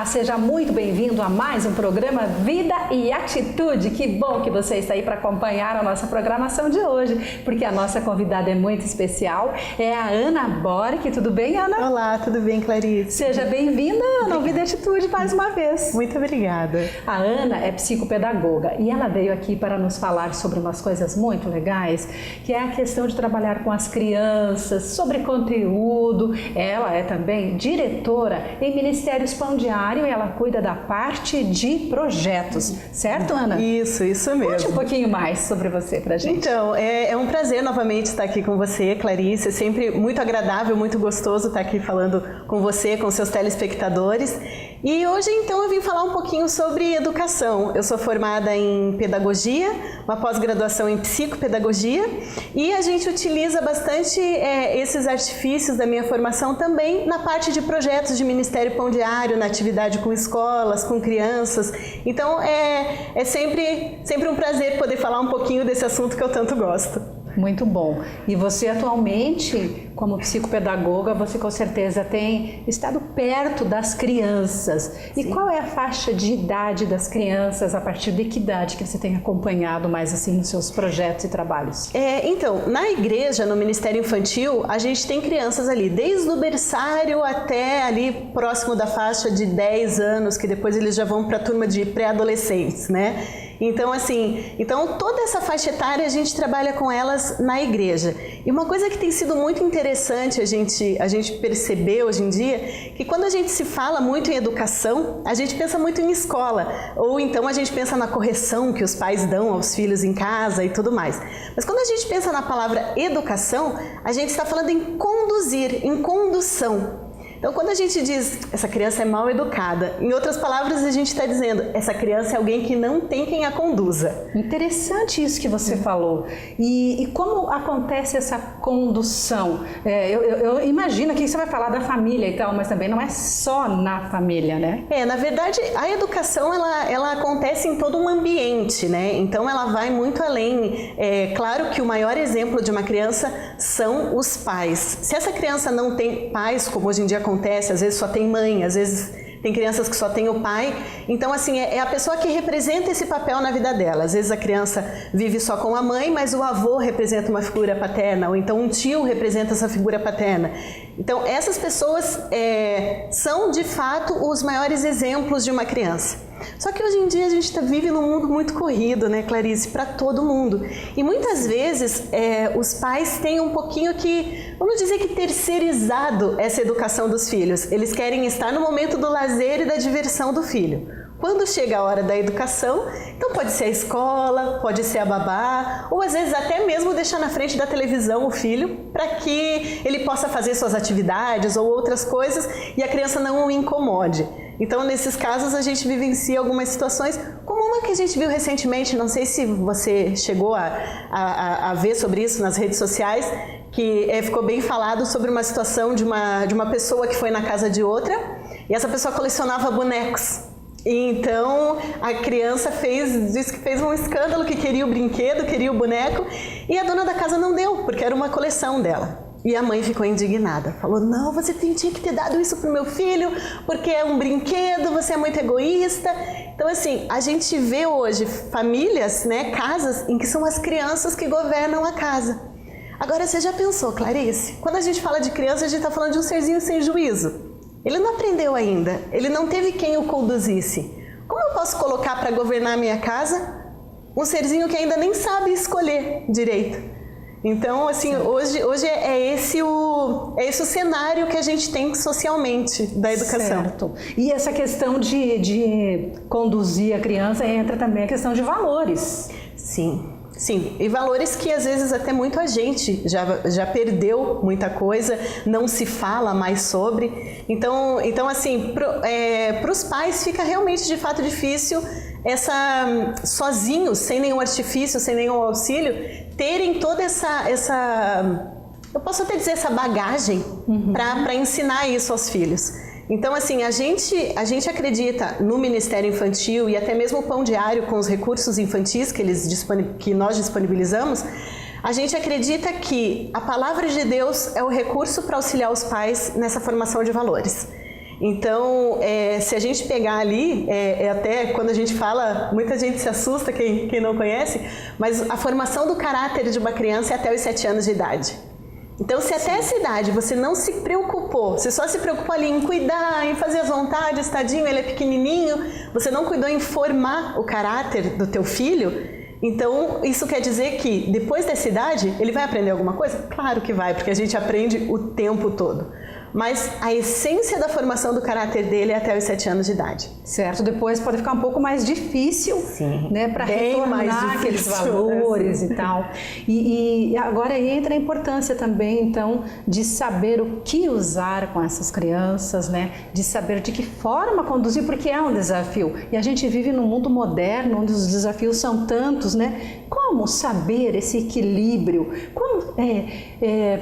seja muito bem-vindo a mais um programa Vida e Atitude. Que bom que você está aí para acompanhar a nossa programação de hoje, porque a nossa convidada é muito especial, é a Ana Boric. Tudo bem, Ana? Olá, tudo bem, Clarice? Seja bem-vinda, Ana, ao Vida e Atitude mais uma vez. Muito obrigada. A Ana é psicopedagoga e ela veio aqui para nos falar sobre umas coisas muito legais, que é a questão de trabalhar com as crianças, sobre conteúdo. Ela é também diretora em Ministérios Pão Diário e ela cuida da parte de projetos, certo, Ana? Isso mesmo. Conte um pouquinho mais sobre você pra gente. Então, é um prazer novamente estar aqui com você, Clarice. É sempre muito agradável, muito gostoso estar aqui falando com você, com seus telespectadores. E hoje, então, eu vim falar um pouquinho sobre educação. Eu sou formada em pedagogia, uma pós-graduação em psicopedagogia, e a gente utiliza bastante esses artifícios da minha formação também na parte de projetos de Ministério Pão Diário, na atividade com escolas, com crianças. Então, é sempre um prazer poder falar um pouquinho desse assunto que eu tanto gosto. Muito bom. E você atualmente, como psicopedagoga, você com certeza tem estado perto das crianças. E Sim. qual é a faixa de idade das crianças, a partir de que idade que você tem acompanhado mais assim nos seus projetos e trabalhos? Então, na igreja, no Ministério Infantil, a gente tem crianças ali, desde o berçário até ali próximo da faixa de 10 anos, que depois eles já vão para a turma de pré-adolescentes, né? Então, toda essa faixa etária a gente trabalha com elas na igreja. E uma coisa que tem sido muito interessante a gente perceber hoje em dia, que quando a gente se fala muito em educação, a gente pensa muito em escola, ou então a gente pensa na correção que os pais dão aos filhos em casa e tudo mais. Mas quando a gente pensa na palavra educação, a gente está falando em conduzir, em condução. Então, quando a gente diz essa criança é mal educada, em outras palavras, a gente está dizendo essa criança é alguém que não tem quem a conduza. Interessante isso que você falou. E como acontece essa condução? Eu imagino que você vai falar da família e tal, mas também não é só na família, né? Na verdade, a educação ela acontece em todo um ambiente, né? Então, ela vai muito além. Claro que o maior exemplo de uma criança são os pais. Se essa criança não tem pais, como hoje em dia acontece, às vezes só tem mãe, às vezes tem crianças que só têm o pai. Então, assim, é a pessoa que representa esse papel na vida dela. Às vezes a criança vive só com a mãe, mas o avô representa uma figura paterna, ou então um tio representa essa figura paterna. Então, essas pessoas são, de fato, os maiores exemplos de uma criança. Só que hoje em dia a gente vive num mundo muito corrido, né, Clarice, para todo mundo. E muitas vezes os pais têm um pouquinho que, vamos dizer que terceirizado essa educação dos filhos. Eles querem estar no momento do lazer e da diversão do filho. Quando chega a hora da educação, então pode ser a escola, pode ser a babá, ou às vezes até mesmo deixar na frente da televisão o filho para que ele possa fazer suas atividades ou outras coisas e a criança não o incomode. Então, nesses casos, a gente vivencia algumas situações, como uma que a gente viu recentemente, não sei se você chegou a ver sobre isso nas redes sociais, que ficou bem falado sobre uma situação de uma pessoa que foi na casa de outra e essa pessoa colecionava bonecos. Então, a criança disse que fez um escândalo, que queria o brinquedo, queria o boneco, e a dona da casa não deu, porque era uma coleção dela. E a mãe ficou indignada, falou, não, você tinha que ter dado isso pro meu filho, porque é um brinquedo, você é muito egoísta. Então, assim, a gente vê hoje famílias, né, casas, em que são as crianças que governam a casa. Agora, você já pensou, Clarice? Quando a gente fala de criança, a gente está falando de um serzinho sem juízo. Ele não aprendeu ainda, ele não teve quem o conduzisse. Como eu posso colocar para governar a minha casa um serzinho que ainda nem sabe escolher direito? Então, assim, hoje é esse o cenário que a gente tem socialmente da educação. Certo. E essa questão de conduzir a criança entra também a questão de valores. Sim, e valores que às vezes até muito a gente já perdeu muita coisa, não se fala mais sobre. Então assim, para os pais fica realmente de fato difícil sozinhos, sem nenhum artifício, sem nenhum auxílio, terem toda essa eu posso até dizer essa bagagem para ensinar isso aos filhos. Então, assim, a gente acredita no Ministério Infantil e até mesmo o Pão Diário com os recursos infantis que nós disponibilizamos, a gente acredita que a palavra de Deus é o recurso para auxiliar os pais nessa formação de valores. Então, se a gente pegar ali, até quando a gente fala, muita gente se assusta, quem não conhece, mas a formação do caráter de uma criança é até os 7 anos de idade. Então, se até essa idade você não se preocupou, você só se preocupou ali em cuidar, em fazer as vontades, tadinho, ele é pequenininho, você não cuidou em formar o caráter do teu filho, então isso quer dizer que depois dessa idade ele vai aprender alguma coisa? Claro que vai, porque a gente aprende o tempo todo. Mas a essência da formação do caráter dele é até os 7 anos de idade. Certo, depois pode ficar um pouco mais difícil, né, para retornar aqueles valores e tal. E agora entra a importância também, então, de saber o que usar com essas crianças, né, de saber de que forma conduzir, porque é um desafio. E a gente vive num mundo moderno, onde os desafios são tantos, né? Como saber esse equilíbrio? Como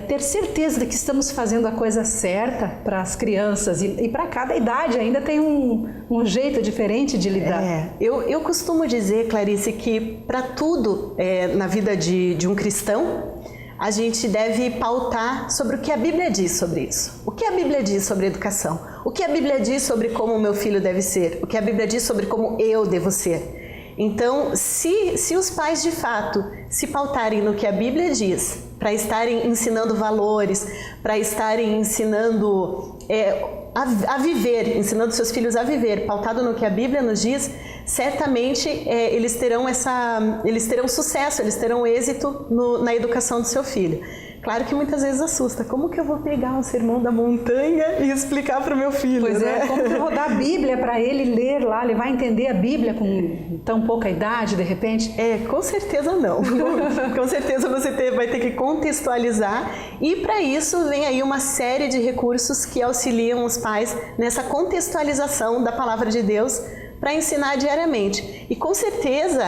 ter certeza de que estamos fazendo a coisa certa para as crianças e para cada idade ainda tem um jeito diferente de lidar. Eu costumo dizer, Clarice, que para tudo na vida de um cristão, a gente deve pautar sobre o que a Bíblia diz sobre isso. O que a Bíblia diz sobre educação? O que a Bíblia diz sobre como o meu filho deve ser? O que a Bíblia diz sobre como eu devo ser? Então, se os pais de fato se pautarem no que a Bíblia diz, para estarem ensinando valores, para estarem ensinando a viver, ensinando seus filhos a viver, pautado no que a Bíblia nos diz, certamente eles terão sucesso, eles terão êxito na educação do seu filho. Claro que muitas vezes assusta. Como que eu vou pegar um sermão da montanha e explicar para o meu filho? Pois né? Como que eu vou dar a Bíblia para ele ler lá? Ele vai entender a Bíblia com tão pouca idade, de repente? Com certeza não. Com certeza você vai ter que contextualizar. E para isso vem aí uma série de recursos que auxiliam os pais nessa contextualização da palavra de Deus para ensinar diariamente. E com certeza,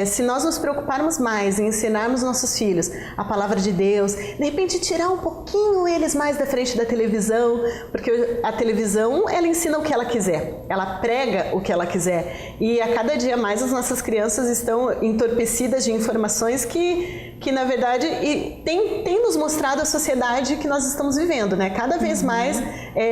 se nós nos preocuparmos mais em ensinarmos nossos filhos a palavra de Deus, de repente tirar um pouquinho eles mais da frente da televisão, porque a televisão, ela ensina o que ela quiser, ela prega o que ela quiser. E a cada dia mais as nossas crianças estão entorpecidas de informações que na verdade, tem nos mostrado a sociedade que nós estamos vivendo, né? Cada vez mais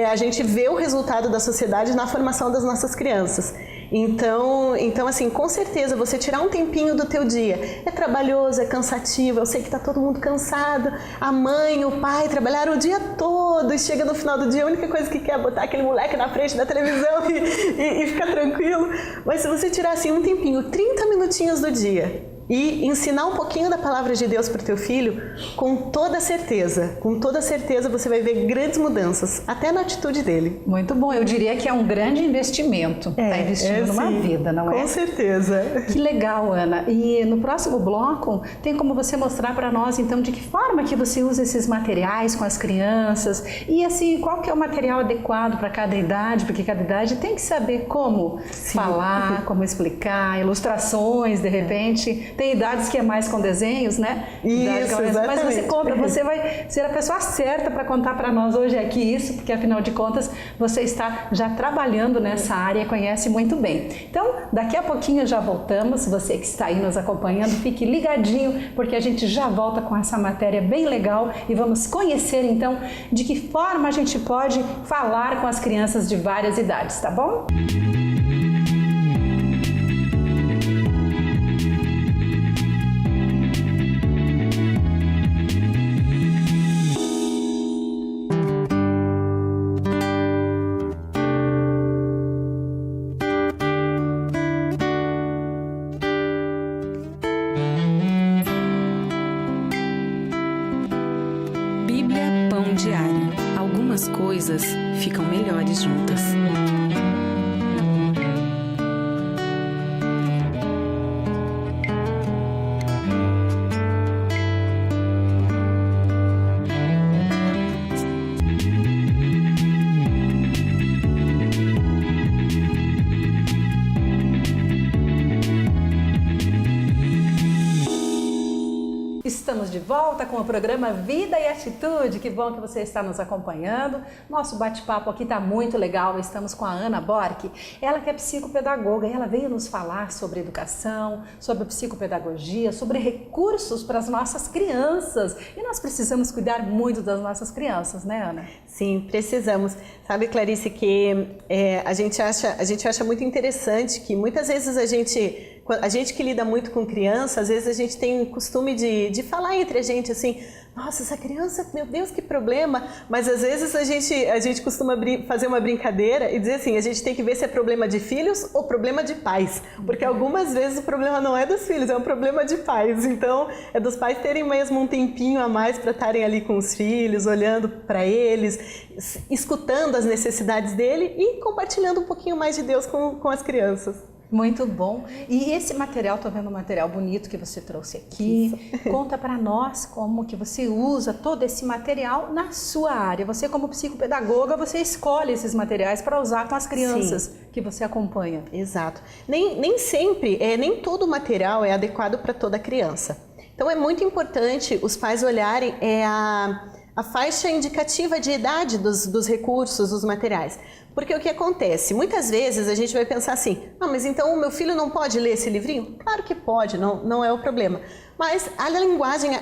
a gente vê o resultado da sociedade na formação das nossas crianças. Então, assim, com certeza, você tirar um tempinho do teu dia, é trabalhoso, é cansativo, eu sei que está todo mundo cansado, a mãe, o pai trabalharam o dia todo e chega no final do dia, a única coisa que quer é botar aquele moleque na frente da televisão e ficar tranquilo. Mas se você tirar assim um tempinho, 30 minutinhos do dia, e ensinar um pouquinho da palavra de Deus para o teu filho, com toda certeza você vai ver grandes mudanças, até na atitude dele. Muito bom, eu diria que é um grande investimento, está investindo numa vida, não é? Com certeza. Que legal, Ana. E no próximo bloco, tem como você mostrar para nós, então, de que forma que você usa esses materiais com as crianças e, assim, qual que é o material adequado para cada idade, porque cada idade tem que saber como falar, como explicar, ilustrações, de repente. Tem idades que é mais com desenhos, né? Isso, mas você vai ser a pessoa certa para contar para nós hoje aqui isso, porque afinal de contas você está já trabalhando nessa área e conhece muito bem. Então, daqui a pouquinho já voltamos. Você que está aí nos acompanhando, fique ligadinho, porque a gente já volta com essa matéria bem legal e vamos conhecer então de que forma a gente pode falar com as crianças de várias idades, tá bom? Algumas coisas ficam melhores juntas. Estamos de volta com o programa Vida e Atitude. Que bom que você está nos acompanhando. Nosso bate-papo aqui está muito legal. Estamos com a Ana Bork, ela que é psicopedagoga e ela veio nos falar sobre educação, sobre psicopedagogia, sobre recursos para as nossas crianças. E nós precisamos cuidar muito das nossas crianças, né, Ana? Sim, precisamos. Sabe, Clarice, que a gente acha muito interessante que muitas vezes a gente que lida muito com criança, às vezes a gente tem o costume de falar entre a gente assim, nossa, essa criança, meu Deus, que problema, mas às vezes a gente costuma fazer uma brincadeira e dizer assim, a gente tem que ver se é problema de filhos ou problema de pais, porque algumas vezes o problema não é dos filhos, é um problema de pais, então é dos pais terem mesmo um tempinho a mais para estarem ali com os filhos, olhando para eles, escutando as necessidades dele e compartilhando um pouquinho mais de Deus com as crianças. Muito bom. E esse material, tô vendo um material bonito que você trouxe aqui. Isso. Conta para nós como que você usa todo esse material na sua área. Você como psicopedagoga, você escolhe esses materiais para usar com as crianças. Sim. Que você acompanha. Exato. Nem sempre, nem todo material é adequado para toda criança. Então é muito importante os pais olharem a faixa indicativa de idade dos recursos, dos materiais. Porque o que acontece? Muitas vezes a gente vai pensar assim, mas então o meu filho não pode ler esse livrinho? Claro que pode, não é o problema. Mas a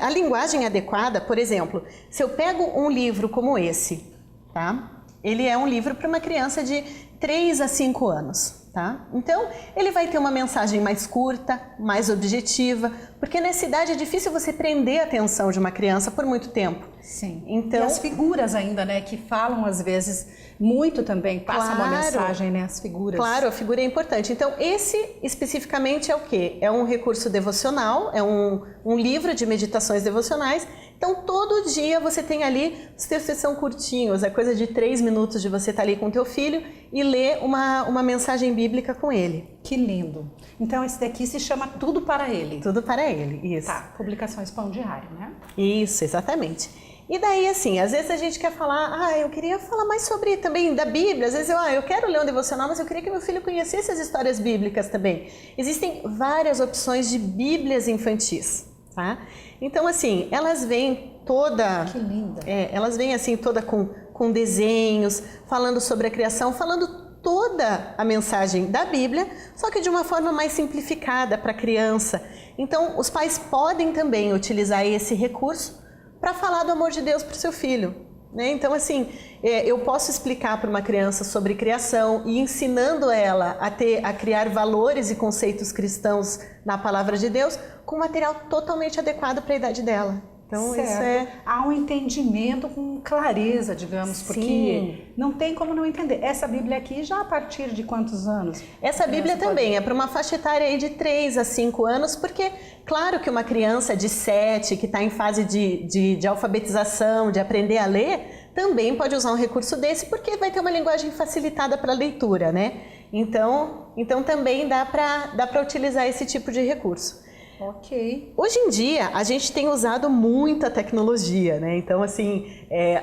linguagem adequada, por exemplo, se eu pego um livro como esse, tá? Ele é um livro para uma criança de 3 a 5 anos. Tá? Então, ele vai ter uma mensagem mais curta, mais objetiva, porque nessa idade é difícil você prender a atenção de uma criança por muito tempo. Sim. Então, e as figuras ainda, né, que falam às vezes muito também, passam uma mensagem, né, as figuras. Claro, a figura é importante. Então, esse especificamente é o quê? É um recurso devocional, é um livro de meditações devocionais. Então, todo dia você tem ali, os textos são curtinhos, é coisa de 3 minutos de você estar ali com o teu filho e ler uma mensagem bíblica com ele. Que lindo. Então, esse daqui se chama Tudo para Ele. Tudo para Ele, isso. Tá, Publicações Pão Diário, né? Isso, exatamente. E daí, assim, às vezes a gente quer falar, eu queria falar mais sobre também da Bíblia, às vezes eu quero ler um devocional, mas eu queria que meu filho conhecesse as histórias bíblicas também. Existem várias opções de bíblias infantis, tá? Então, assim, elas vêm toda... Que linda! Elas vêm, assim, toda com desenhos, falando sobre a criação, falando toda a mensagem da Bíblia, só que de uma forma mais simplificada para a criança. Então, os pais podem também utilizar esse recurso para falar do amor de Deus para o seu filho, né? Então, assim, eu posso explicar para uma criança sobre criação e ensinando ela a criar valores e conceitos cristãos na palavra de Deus com material totalmente adequado para a idade dela. Então, certo. Há um entendimento com clareza, digamos, porque não tem como não entender. Essa Bíblia aqui já a partir de quantos anos? Essa Bíblia também é para uma faixa etária aí de 3 a 5 anos, porque claro que uma criança de 7, que está em fase de alfabetização, de aprender a ler, também pode usar um recurso desse, porque vai ter uma linguagem facilitada para a leitura, né? Então também dá para utilizar esse tipo de recurso. Ok. Hoje em dia, a gente tem usado muita tecnologia, né? Então, assim,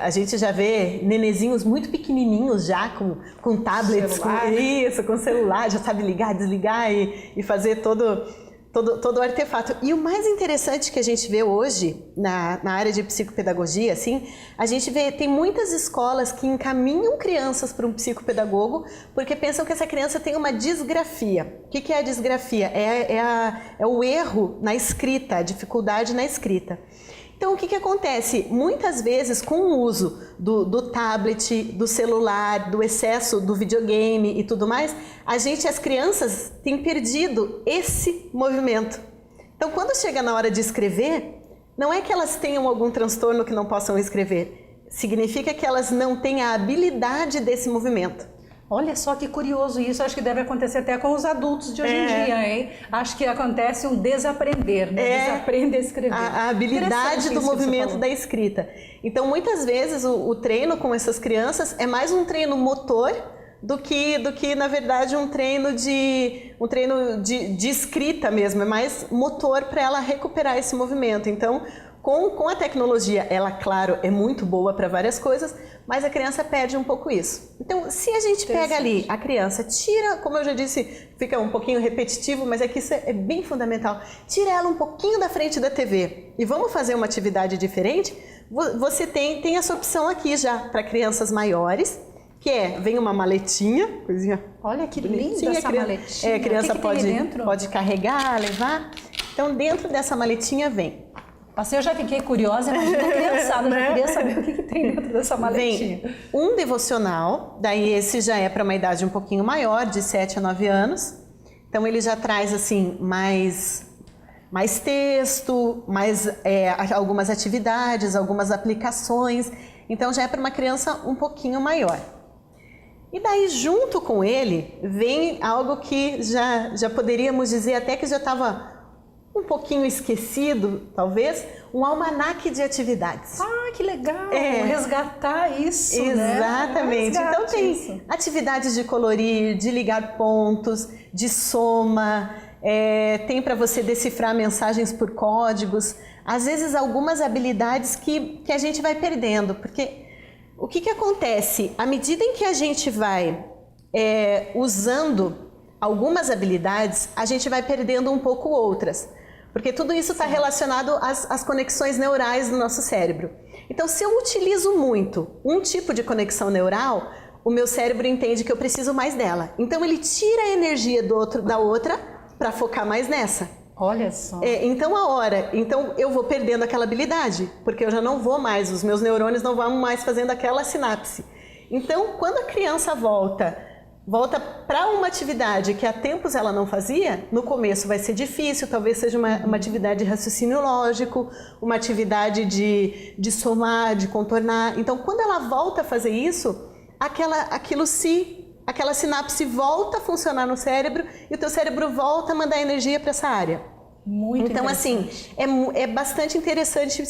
a gente já vê nenezinhos muito pequenininhos já com tablets, com celular, já sabe ligar, desligar e fazer todo o artefato. E o mais interessante que a gente vê hoje na área de psicopedagogia, assim, a gente vê, tem muitas escolas que encaminham crianças para um psicopedagogo porque pensam que essa criança tem uma disgrafia. O que é a disgrafia? É o erro na escrita, a dificuldade na escrita. Então, o que acontece? Muitas vezes, com o uso do tablet, do celular, do excesso do videogame e tudo mais, as crianças têm perdido esse movimento. Então, quando chega na hora de escrever, não é que elas tenham algum transtorno que não possam escrever. Significa que elas não têm a habilidade desse movimento. Olha só que curioso isso, acho que deve acontecer até com os adultos de hoje em dia, hein? Acho que acontece um desaprender, né? Desaprender a escrever. A habilidade do movimento da escrita. Então, muitas vezes, o treino com essas crianças é mais um treino motor do que na verdade, um treino de escrita mesmo. É mais motor para ela recuperar esse movimento. Então, Com a tecnologia, ela, claro, é muito boa para várias coisas, mas a criança perde um pouco isso. Então, se a gente pega ali a criança, tira, como eu já disse, fica um pouquinho repetitivo, mas é que isso é bem fundamental, tira ela um pouquinho da frente da TV e vamos fazer uma atividade diferente, você tem essa opção aqui já para crianças maiores, que vem uma maletinha, coisinha. Olha que linda essa maletinha. A criança que pode carregar, levar. Então, dentro dessa maletinha vem. Nossa, eu já fiquei curiosa, imagina a criançada, né? Já queria saber o que tem dentro dessa maletinha. Vem um devocional, daí esse já é para uma idade um pouquinho maior, de 7 a 9 anos. Então ele já traz assim mais texto, algumas atividades, algumas aplicações. Então já é para uma criança um pouquinho maior. E daí junto com ele vem algo que já poderíamos dizer até que já estava um pouquinho esquecido, talvez, um almanaque de atividades. Ah, que legal! Resgatar isso, exatamente. Né? Então tem atividades de colorir, de ligar pontos, de soma, tem para você decifrar mensagens por códigos, às vezes algumas habilidades que a gente vai perdendo, porque o que acontece? À medida em que a gente vai usando algumas habilidades, a gente vai perdendo um pouco outras. Porque tudo isso está relacionado às conexões neurais do nosso cérebro. Então, se eu utilizo muito um tipo de conexão neural, o meu cérebro entende que eu preciso mais dela. Então, ele tira a energia da outra para focar mais nessa. Olha só. Então eu vou perdendo aquela habilidade, porque eu já não vou mais, os meus neurônios não vão mais fazendo aquela sinapse. Então, quando a criança volta para uma atividade que há tempos ela não fazia, no começo vai ser difícil, talvez seja uma atividade de raciocínio lógico, uma atividade de somar, de contornar. Então, quando ela volta a fazer isso, aquela sinapse volta a funcionar no cérebro e o teu cérebro volta a mandar energia para essa área. Muito então, assim, é bastante interessante,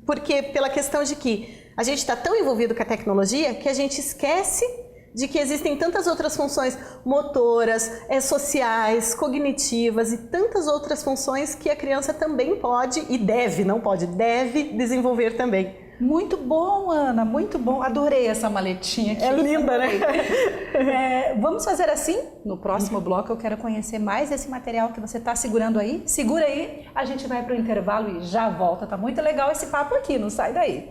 porque pela questão de que a gente está tão envolvido com a tecnologia que a gente esquece de que existem tantas outras funções motoras, sociais, cognitivas e tantas outras funções que a criança também pode e deve desenvolver também. Muito bom, Ana, muito bom. Adorei essa maletinha aqui. É linda, né? Vamos fazer assim? No próximo bloco eu quero conhecer mais esse material que você está segurando aí. Segura aí, a gente vai para o intervalo e já volta. Tá muito legal esse papo aqui, não sai daí.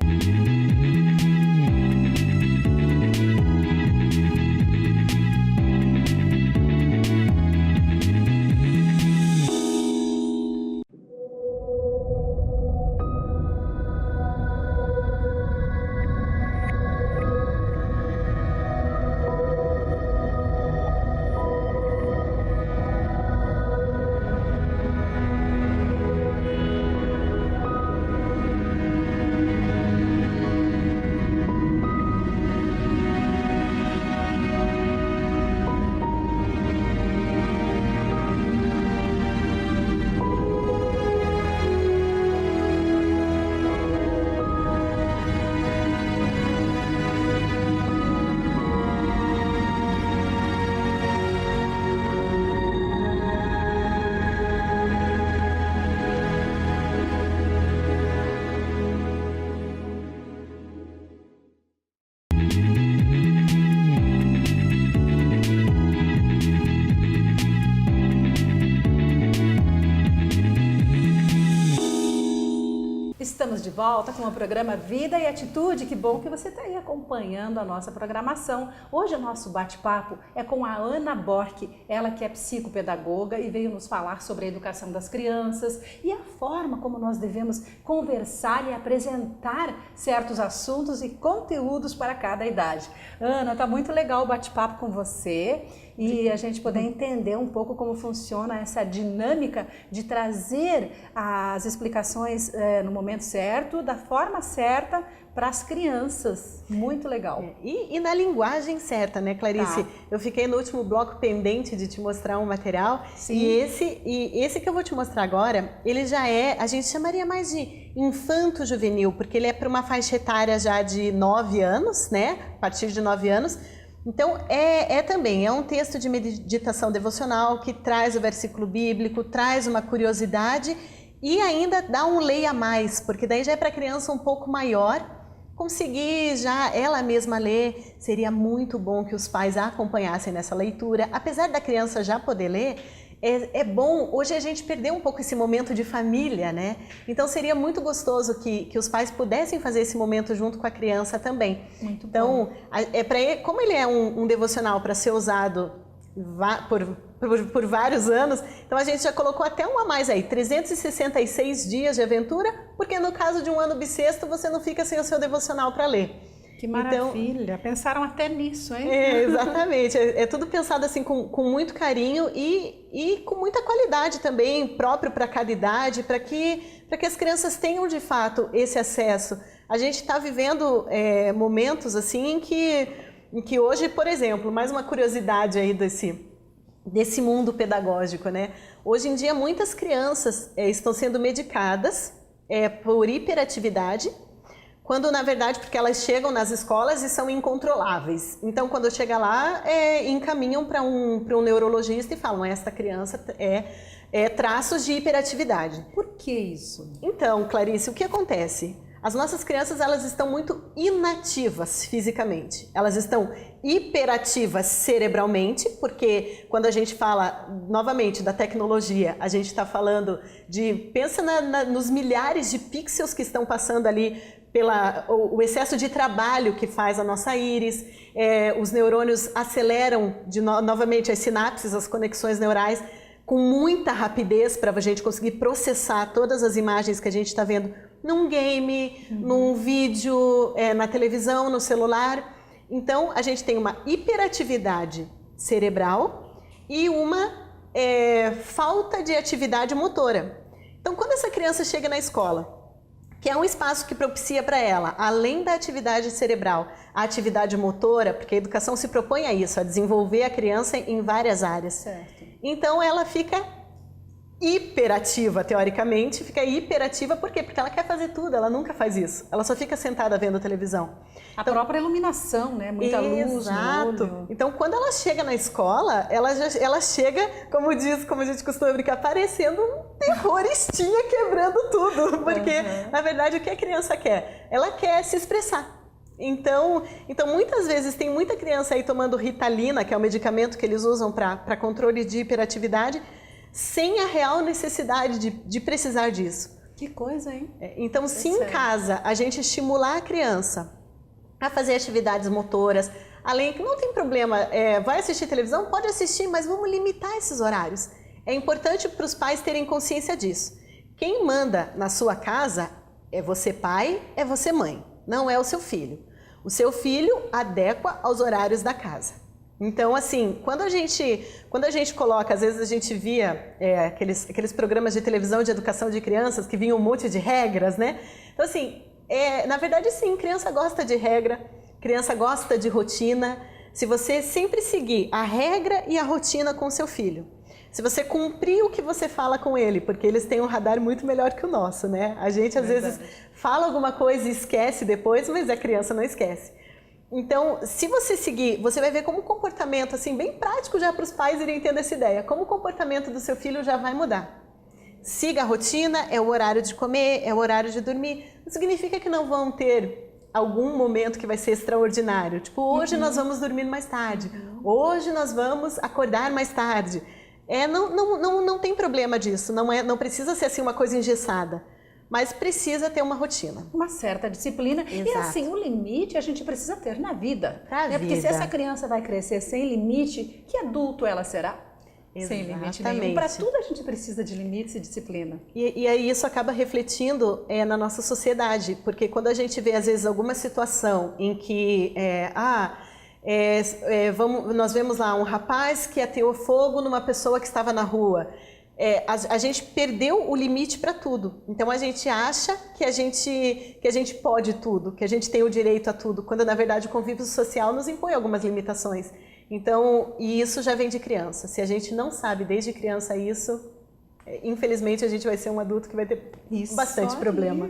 Estamos de volta com o programa Vida e Atitude. Que bom que você está aí acompanhando a nossa programação. Hoje o nosso bate-papo é com a Ana Borch, ela que é psicopedagoga e veio nos falar sobre a educação das crianças e a forma como nós devemos conversar e apresentar certos assuntos e conteúdos para cada idade. Ana, tá muito legal o bate-papo com você e a gente poder entender um pouco como funciona essa dinâmica de trazer as explicações no momento certo, da forma certa para as crianças. Muito legal. E na linguagem certa, né, Clarice? Tá. Eu fiquei no último bloco pendente de te mostrar um material. Sim. E esse que eu vou te mostrar agora, ele já a gente chamaria mais de infanto-juvenil, porque ele é para uma faixa etária já de 9 anos, né? A partir de 9 anos. Então, também um texto de meditação devocional que traz o versículo bíblico, traz uma curiosidade E ainda dá um leia mais, porque daí já é para criança um pouco maior, conseguir já ela mesma ler. Seria muito bom que os pais a acompanhassem nessa leitura. Apesar da criança já poder ler, é bom, hoje a gente perdeu um pouco esse momento de família, né? Então seria muito gostoso que os pais pudessem fazer esse momento junto com a criança também. Muito então, bom. Como ele é um devocional para ser usado por vários anos, então a gente já colocou até um a mais aí, 366 dias de aventura, porque no caso de um ano bissexto você não fica sem o seu devocional para ler. Que maravilha, pensaram até nisso, hein? Exatamente, é tudo pensado assim com muito carinho e com muita qualidade também, próprio para cada idade, para que as crianças tenham de fato esse acesso. A gente está vivendo momentos assim em que hoje, por exemplo, mais uma curiosidade aí desse mundo pedagógico, né? Hoje em dia muitas crianças estão sendo medicadas por hiperatividade, quando na verdade porque elas chegam nas escolas e são incontroláveis. Então quando chega lá, encaminham para um neurologista e falam, esta criança traços de hiperatividade. Por que isso? Então, Clarice, o que acontece? As nossas crianças, elas estão muito inativas fisicamente. Elas estão hiperativas cerebralmente, porque quando a gente fala, novamente, da tecnologia, a gente está falando pensa nos milhares de pixels que estão passando ali o excesso de trabalho que faz a nossa íris, os neurônios aceleram novamente as sinapses, as conexões neurais, com muita rapidez para a gente conseguir processar todas as imagens que a gente está vendo num game, num vídeo, na televisão, no celular. Então, a gente tem uma hiperatividade cerebral e uma falta de atividade motora. Então, quando essa criança chega na escola, que é um espaço que propicia para ela, além da atividade cerebral, a atividade motora, porque a educação se propõe a isso, a desenvolver a criança em várias áreas. Certo. Então ela fica hiperativa, teoricamente, fica hiperativa por quê? Porque ela quer fazer tudo, ela nunca faz isso, ela só fica sentada vendo televisão. A própria iluminação, né? Muita luz no olho. Então, quando ela chega na escola, ela chega, como a gente costuma brincar, parecendo um terroristinha quebrando tudo. Porque, na verdade, o que a criança quer? Ela quer se expressar. Então, muitas vezes tem muita criança aí tomando Ritalina, que é o medicamento que eles usam para controle de hiperatividade, sem a real necessidade de precisar disso. Que coisa, hein? Então, se em casa a gente estimular a criança a fazer atividades motoras, além que não tem problema, vai assistir televisão? Pode assistir, mas vamos limitar esses horários. É importante para os pais terem consciência disso. Quem manda na sua casa é você pai, é você mãe, não é o seu filho. O seu filho adequa aos horários da casa. Então, assim, quando a gente coloca, às vezes a gente via aqueles programas de televisão de educação de crianças que vinham um monte de regras, né? Então, assim, na verdade, sim, criança gosta de regra, criança gosta de rotina. Se você sempre seguir a regra e a rotina com o seu filho, se você cumprir o que você fala com ele, porque eles têm um radar muito melhor que o nosso, né? A gente, às vezes, fala alguma coisa e esquece depois, mas a criança não esquece. Então, se você seguir, você vai ver como o comportamento, assim, bem prático já para os pais irem tendo essa ideia, como o comportamento do seu filho já vai mudar. Siga a rotina, é o horário de comer, é o horário de dormir. Não significa que não vão ter algum momento que vai ser extraordinário. Tipo, hoje nós vamos dormir mais tarde, hoje nós vamos acordar mais tarde. Não tem problema disso, não precisa ser assim uma coisa engessada, mas precisa ter uma rotina. Uma certa disciplina. Exato. E assim, o limite a gente precisa ter na vida. Porque se essa criança vai crescer sem limite, que adulto ela será? Sem limite nenhum. Para tudo a gente precisa de limites e disciplina. E aí isso acaba refletindo na nossa sociedade, porque quando a gente vê às vezes alguma situação em que nós vemos lá um rapaz que ateou fogo numa pessoa que estava na rua. A gente perdeu o limite para tudo. Então a gente acha que a gente pode tudo, que a gente tem o direito a tudo, quando na verdade o convívio social nos impõe algumas limitações. Então, e isso já vem de criança. Se a gente não sabe desde criança isso, infelizmente a gente vai ser um adulto que vai ter bastante problema.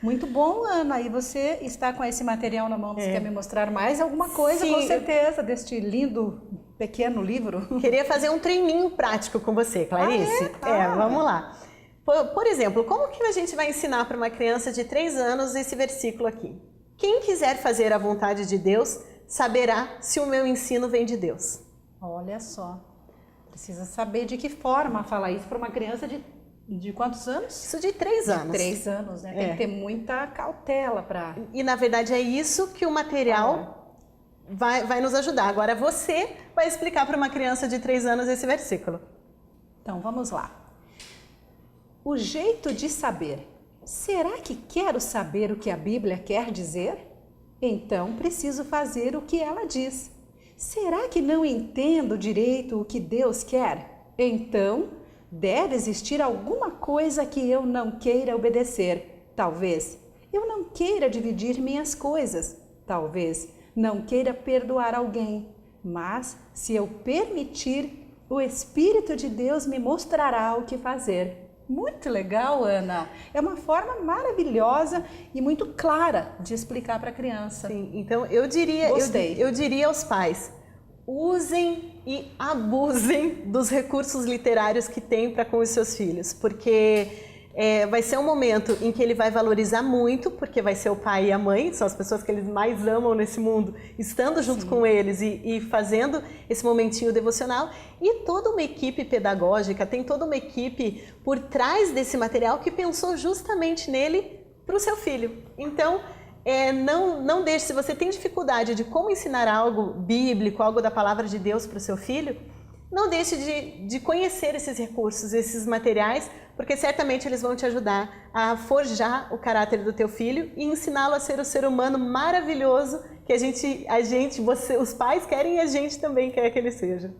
Muito bom, Ana. E você está com esse material na mão, você quer me mostrar mais alguma coisa? Sim, com certeza, deste lindo pequeno livro. Queria fazer um treininho prático com você, Clarice. Vamos lá. Por exemplo, como que a gente vai ensinar para uma criança de 3 anos esse versículo aqui? Quem quiser fazer a vontade de Deus, saberá se o meu ensino vem de Deus. Olha só, precisa saber de que forma falar isso para uma criança de quantos anos? Isso de 3 anos. 3 anos, né? Tem que ter muita cautela para... E na verdade é isso que o material vai nos ajudar. Agora você vai explicar para uma criança de 3 anos esse versículo. Então vamos lá. O jeito de saber. Será que quero saber o que a Bíblia quer dizer? Então preciso fazer o que ela diz. Será que não entendo direito o que Deus quer? Então deve existir alguma coisa que eu não queira obedecer. Talvez eu não queira dividir minhas coisas. Talvez não queira perdoar alguém. Mas se eu permitir, o Espírito de Deus me mostrará o que fazer. Muito legal, Ana. É uma forma maravilhosa e muito clara de explicar para a criança. Sim, então eu diria aos pais, usem e abusem dos recursos literários que tem para com os seus filhos, porque vai ser um momento em que ele vai valorizar muito, porque vai ser o pai e a mãe, são as pessoas que eles mais amam nesse mundo, estando junto com eles e fazendo esse momentinho devocional. E toda uma equipe pedagógica, tem toda uma equipe por trás desse material que pensou justamente nele para o seu filho. Então, não deixe, se você tem dificuldade de como ensinar algo bíblico, algo da palavra de Deus para o seu filho, não deixe de conhecer esses recursos, esses materiais, porque certamente eles vão te ajudar a forjar o caráter do teu filho e ensiná-lo a ser o ser humano maravilhoso que os pais querem e a gente também quer que ele seja.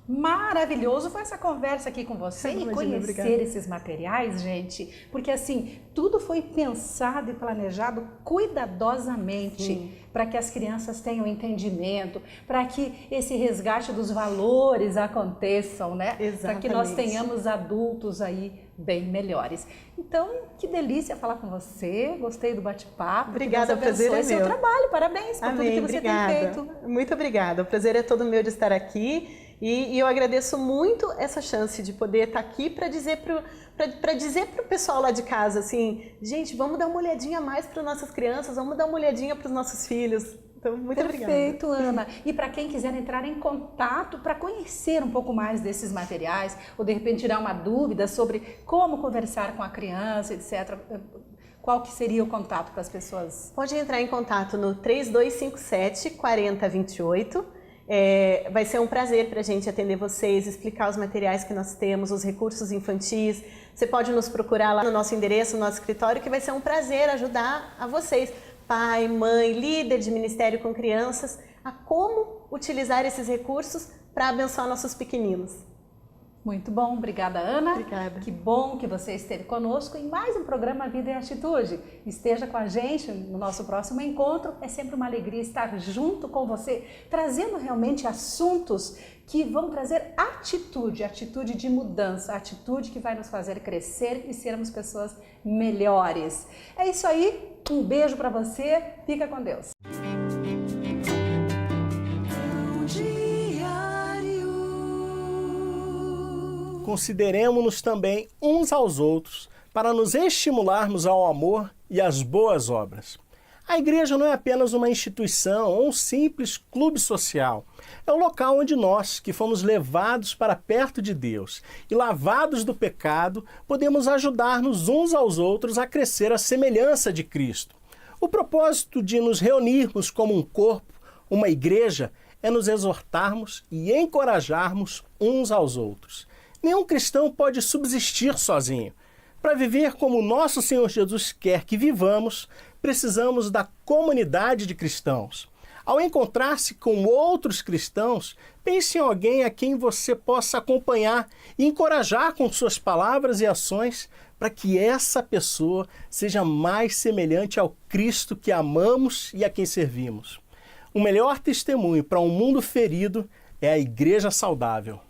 Maravilhoso foi essa conversa aqui com você e conhecer esses materiais, gente, porque assim, tudo foi pensado e planejado cuidadosamente para que as crianças tenham entendimento, para que esse resgate dos valores aconteçam, né? Para que nós tenhamos adultos aí bem melhores. Então, que delícia falar com você, gostei do bate-papo. Obrigada, o prazer é meu. Seu trabalho, parabéns por tudo que você tem feito. Muito obrigada, o prazer é todo meu de estar aqui. E eu agradeço muito essa chance de poder estar aqui para dizer para o pessoal lá de casa assim, gente, vamos dar uma olhadinha mais para nossas crianças, vamos dar uma olhadinha para os nossos filhos. Então, muito obrigada. Perfeito, Ana. E para quem quiser entrar em contato para conhecer um pouco mais desses materiais, ou de repente tirar uma dúvida sobre como conversar com a criança, etc., qual que seria o contato para as pessoas? Pode entrar em contato no 3257-4028. Vai ser um prazer para a gente atender vocês, explicar os materiais que nós temos, os recursos infantis. Você pode nos procurar lá no nosso endereço, no nosso escritório, que vai ser um prazer ajudar a vocês, pai, mãe, líder de ministério com crianças, a como utilizar esses recursos para abençoar nossos pequeninos. Muito bom, obrigada, Ana. Obrigada. Que bom que você esteve conosco em mais um programa Vida e Atitude. Esteja com a gente no nosso próximo encontro. É sempre uma alegria estar junto com você, trazendo realmente assuntos que vão trazer atitude de mudança, atitude que vai nos fazer crescer e sermos pessoas melhores. É isso aí, um beijo para você, fica com Deus. Consideremos-nos também uns aos outros para nos estimularmos ao amor e às boas obras. A igreja não é apenas uma instituição ou um simples clube social. É o local onde nós, que fomos levados para perto de Deus e lavados do pecado, podemos ajudar-nos uns aos outros a crescer à semelhança de Cristo. O propósito de nos reunirmos como um corpo, uma igreja, é nos exortarmos e encorajarmos uns aos outros. Nenhum cristão pode subsistir sozinho. Para viver como nosso Senhor Jesus quer que vivamos, precisamos da comunidade de cristãos. Ao encontrar-se com outros cristãos, pense em alguém a quem você possa acompanhar e encorajar com suas palavras e ações para que essa pessoa seja mais semelhante ao Cristo que amamos e a quem servimos. O melhor testemunho para um mundo ferido é a igreja saudável.